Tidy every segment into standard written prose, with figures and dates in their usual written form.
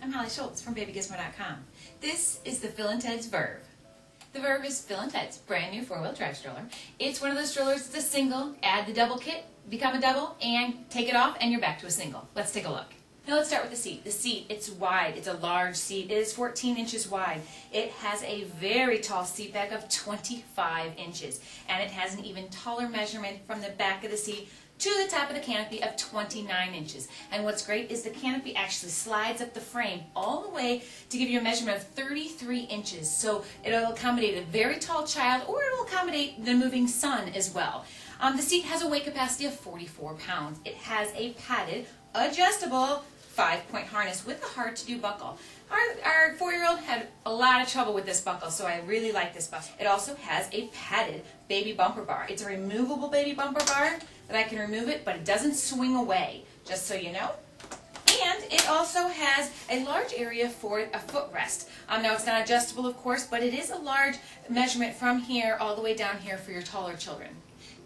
I'm Holly Schultz from babygizmo.com. This is the Phil&teds Verve. The Verve is Phil&teds, brand new 4-wheel drive stroller. It's one of those strollers that's a single, add the double kit, become a double, and take it off and you're back to a single. Let's take a look. Now let's start with the seat. The seat, it's wide. It's a large seat. It is 14 inches wide. It has a very tall seat back of 25 inches. And it has an even taller measurement from the back of the seat to the top of the canopy of 29 inches. And what's great is the canopy actually slides up the frame all the way to give you a measurement of 33 inches. So it'll accommodate a very tall child, or it'll accommodate the moving son as well. The seat has a weight capacity of 44 pounds. It has a padded, adjustable 5-point harness with a hard-to-do buckle. Our 4-year-old had a lot of trouble with this buckle, so I really like this buckle. It also has a padded baby bumper bar. It's a removable baby bumper bar that I can remove it, but it doesn't swing away, just so you know. And it also has a large area for a footrest. Now it's not adjustable, of course, but it is a large measurement from here all the way down here for your taller children.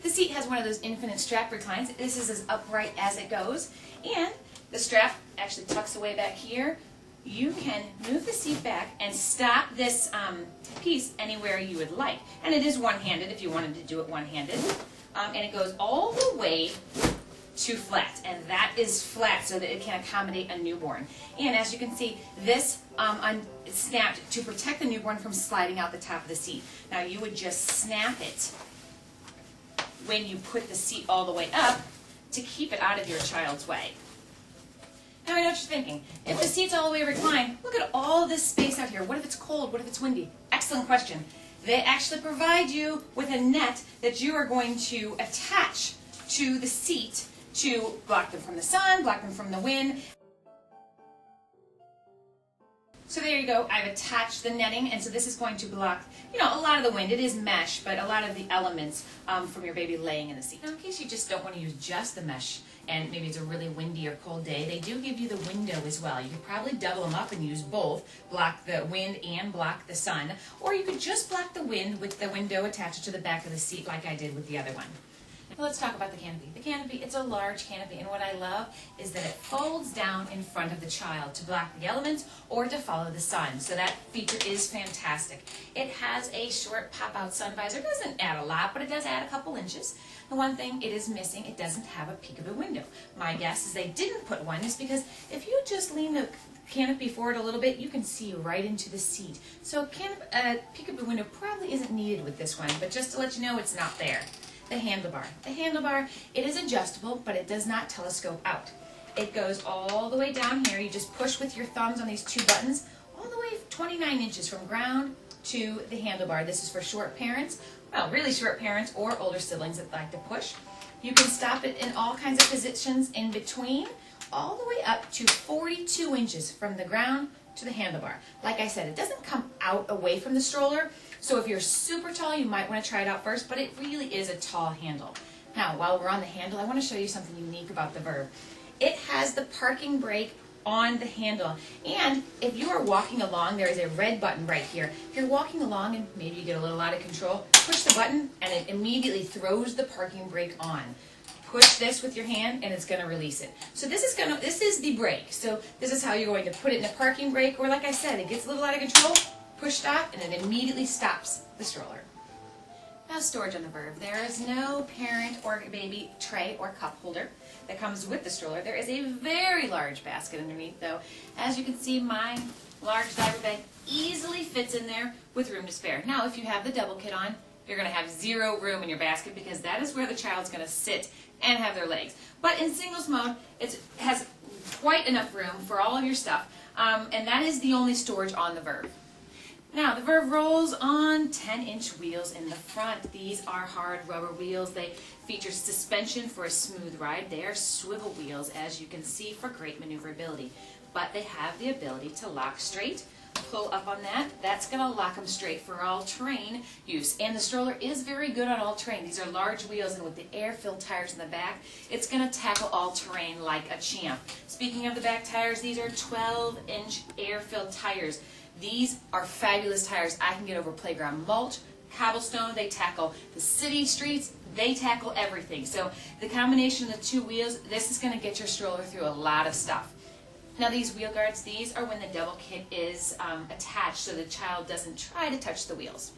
The seat has one of those infinite strap reclines. This is as upright as it goes, and the strap actually tucks away back here. You can move the seat back and stop this piece anywhere you would like. And it is one-handed if you wanted to do it one-handed. And it goes all the way to flat. And that is flat so that it can accommodate a newborn. And as you can see, this is snapped to protect the newborn from sliding out the top of the seat. Now you would just snap it when you put the seat all the way up to keep it out of your child's way. Now I know what you're thinking. If the seat's all the way reclined, look at all this space out here. What if it's cold? What if it's windy? Excellent question. They actually provide you with a net that you are going to attach to the seat to block them from the sun, block them from the wind. So there you go. I've attached the netting, and so this is going to block, a lot of the wind. It is mesh, but a lot of the elements from your baby laying in the seat. Now, in case you just don't want to use just the mesh, and maybe it's a really windy or cold day, they do give you the window as well. You could probably double them up and use both, block the wind and block the sun, or you could just block the wind with the window attached to the back of the seat like I did with the other one. Now let's talk about the canopy. The canopy, it's a large canopy, and what I love is that it folds down in front of the child to block the elements or to follow the sun. So that feature is fantastic. It has a short pop-out sun visor. It doesn't add a lot, but it does add a couple inches. The one thing it is missing, it doesn't have a peekaboo window. My guess is they didn't put one is because if you just lean the canopy forward a little bit, you can see right into the seat. So a peekaboo window probably isn't needed with this one, but just to let you know, it's not there. The handlebar. The handlebar, it is adjustable, but it does not telescope out. It goes all the way down here. You just push with your thumbs on these two buttons, all the way 29 inches from ground to the handlebar. This is for short parents, well, really short parents or older siblings that like to push. You can stop it in all kinds of positions in between, all the way up to 42 inches from the ground to the handlebar. Like I said, it doesn't come out away from the stroller, so if you're super tall, you might want to try it out first, but it really is a tall handle. Now, while we're on the handle, I want to show you something unique about the Verve. It has the parking brake on the handle, and if you are walking along, there is a red button right here. If you're walking along and maybe you get a little out of control, push the button and it immediately throws the parking brake on. Push this with your hand and it's going to release it. So this is the brake. So this is how you're going to put it in a parking brake, or like I said, it gets a little out of control, push stop, and it immediately stops the stroller. Now storage on the Verve. There is no parent or baby tray or cup holder that comes with the stroller. There is a very large basket underneath though. As you can see, my large diaper bag easily fits in there with room to spare. Now if you have the double kit on, you're going to have zero room in your basket because that is where the child's going to sit and have their legs. But in singles mode, it has quite enough room for all of your stuff, and that is the only storage on the Verve. Now, the Verve rolls on 10-inch wheels in the front. These are hard rubber wheels. They feature suspension for a smooth ride. They are swivel wheels, as you can see, for great maneuverability. But they have the ability to lock straight. Pull up on that. That's going to lock them straight for all-terrain use. And the stroller is very good on all-terrain. These are large wheels, and with the air-filled tires in the back, it's going to tackle all-terrain like a champ. Speaking of the back tires, these are 12-inch air-filled tires. These are fabulous tires. I can get over playground mulch, cobblestone. They tackle the city streets. They tackle everything. So the combination of the two wheels, this is going to get your stroller through a lot of stuff. Now these wheel guards, these are when the double kit is attached so the child doesn't try to touch the wheels.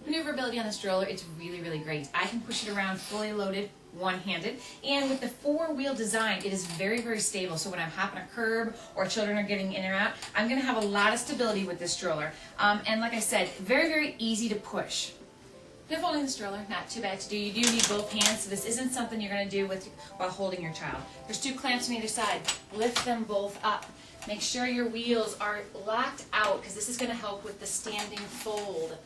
Maneuverability on the stroller, it's really, really great. I can push it around fully loaded, one-handed, and with the four-wheel design, it is very, very stable. So when I'm hopping a curb or children are getting in or out, I'm going to have a lot of stability with this stroller. And like I said, very, very easy to push. Now folding the stroller, not too bad to do. You do need both hands, so this isn't something you're going to do while holding your child. There's two clamps on either side. Lift them both up. Make sure your wheels are locked out, because this is going to help with the standing fold.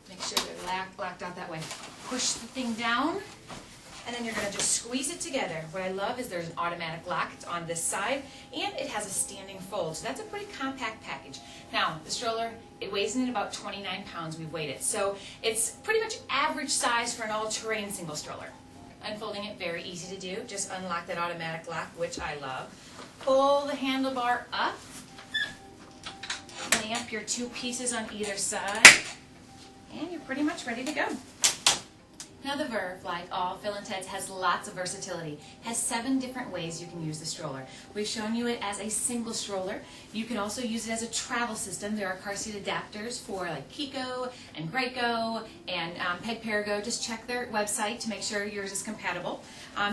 Make sure they're locked out that way. Push the thing down, and then you're going to just squeeze it together. What I love is there's an automatic lock. It's on this side, and it has a standing fold. So that's a pretty compact package. Now, the stroller, it weighs in at about 29 pounds. We've weighed it. So it's pretty much average size for an all-terrain single stroller. Unfolding it, very easy to do. Just unlock that automatic lock, which I love. Pull the handlebar up. Clamp your two pieces on either side. And you're pretty much ready to go. Now the Verve, like all phil&teds, has lots of versatility. It has 7 different ways you can use the stroller. We've shown you it as a single stroller. You can also use it as a travel system. There are car seat adapters for like Kiko and Graco and Peg Parago. Just check their website to make sure yours is compatible.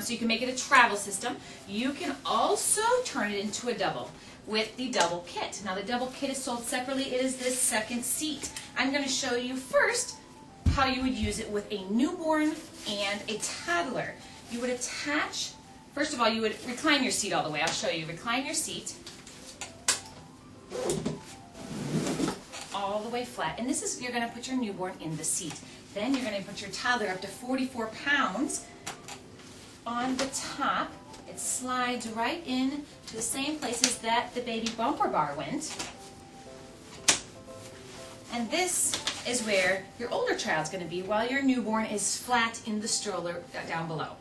So you can make it a travel system. You can also turn it into a double with the double kit. Now the double kit is sold separately. It is this second seat. I'm going to show you first how you would use it with a newborn and a toddler. You would attach, first of all, you would recline your seat all the way. I'll show you. Recline your seat all the way flat. And this is, you're going to put your newborn in the seat. Then you're going to put your toddler up to 44 pounds on the top. It slides right in to the same places that the baby bumper bar went. And this is where your older child's going to be while your newborn is flat in the stroller down below.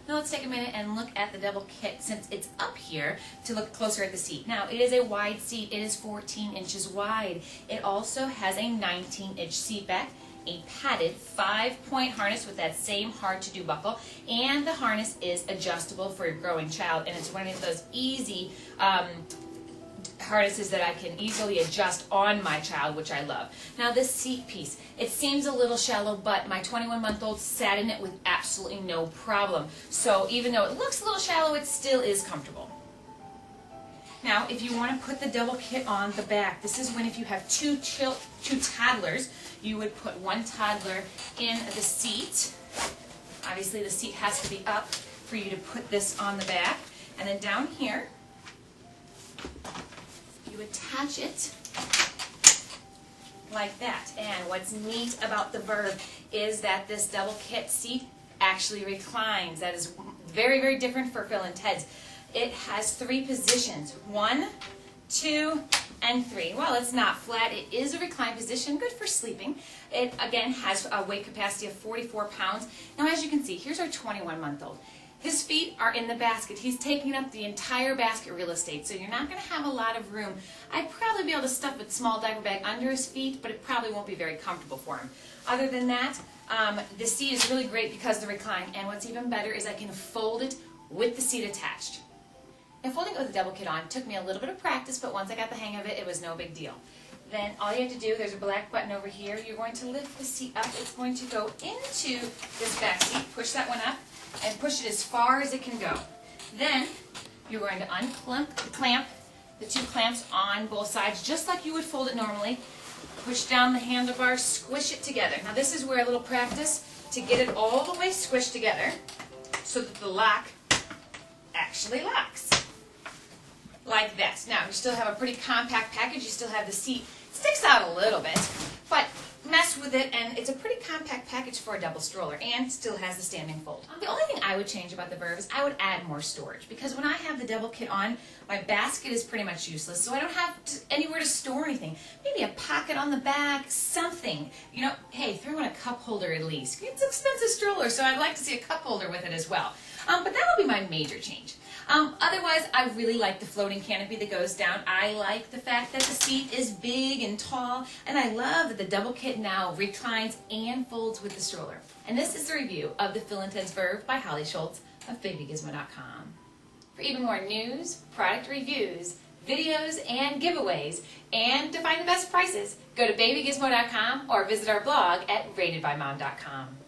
Now let's take a minute and look at the double kit since it's up here to look closer at the seat. Now it is a wide seat. It is 14 inches wide. It also has a 19-inch seat back, a padded 5-point harness with that same hard-to-do buckle, and the harness is adjustable for your growing child, and it's one of those easy harnesses that I can easily adjust on my child, which I love. Now this seat piece, it seems a little shallow, but my 21-month-old sat in it with absolutely no problem. So even though it looks a little shallow, it still is comfortable. Now, if you want to put the double kit on the back, this is when if you have two toddlers, you would put one toddler in the seat. Obviously, the seat has to be up for you to put this on the back. And then down here, you attach it like that. And what's neat about the Verve is that this double kit seat actually reclines. That is very, very different for phil&teds. It has 3 positions, 1, 2, and 3. Well, it's not flat. It is a reclined position, good for sleeping. It, again, has a weight capacity of 44 pounds. Now, as you can see, here's our 21-month-old. His feet are in the basket. He's taking up the entire basket real estate, so you're not going to have a lot of room. I'd probably be able to stuff a small diaper bag under his feet, but it probably won't be very comfortable for him. Other than that, the seat is really great because of the recline, and what's even better is I can fold it with the seat attached. Now, folding it with the double kit on took me a little bit of practice, but once I got the hang of it, it was no big deal. Then all you have to do, there's a black button over here. You're going to lift the seat up. It's going to go into this back seat. Push that one up and push it as far as it can go. Then you're going to clamp the 2 clamps on both sides, just like you would fold it normally. Push down the handlebar, squish it together. Now this is where a little practice to get it all the way squished together so that the lock actually locks. Like that. Now, you still have a pretty compact package. You still have the seat. It sticks out a little bit, but mess with it, and it's a pretty compact package for a double stroller, and still has the standing fold. The only thing I would change about the Verve is I would add more storage, because when I have the double kit on, my basket is pretty much useless, so I don't have anywhere to store anything. Maybe a pocket on the back, something. You know, hey, throw in a cup holder at least. It's an expensive stroller, so I'd like to see a cup holder with it as well. But that will be my major change. Otherwise, I really like the floating canopy that goes down. I like the fact that the seat is big and tall, and I love that the double kit now reclines and folds with the stroller. And this is the review of the phil&teds Verve by Holly Schultz of BabyGizmo.com. For even more news, product reviews, videos, and giveaways, and to find the best prices, go to babygizmo.com or visit our blog at ratedbymom.com.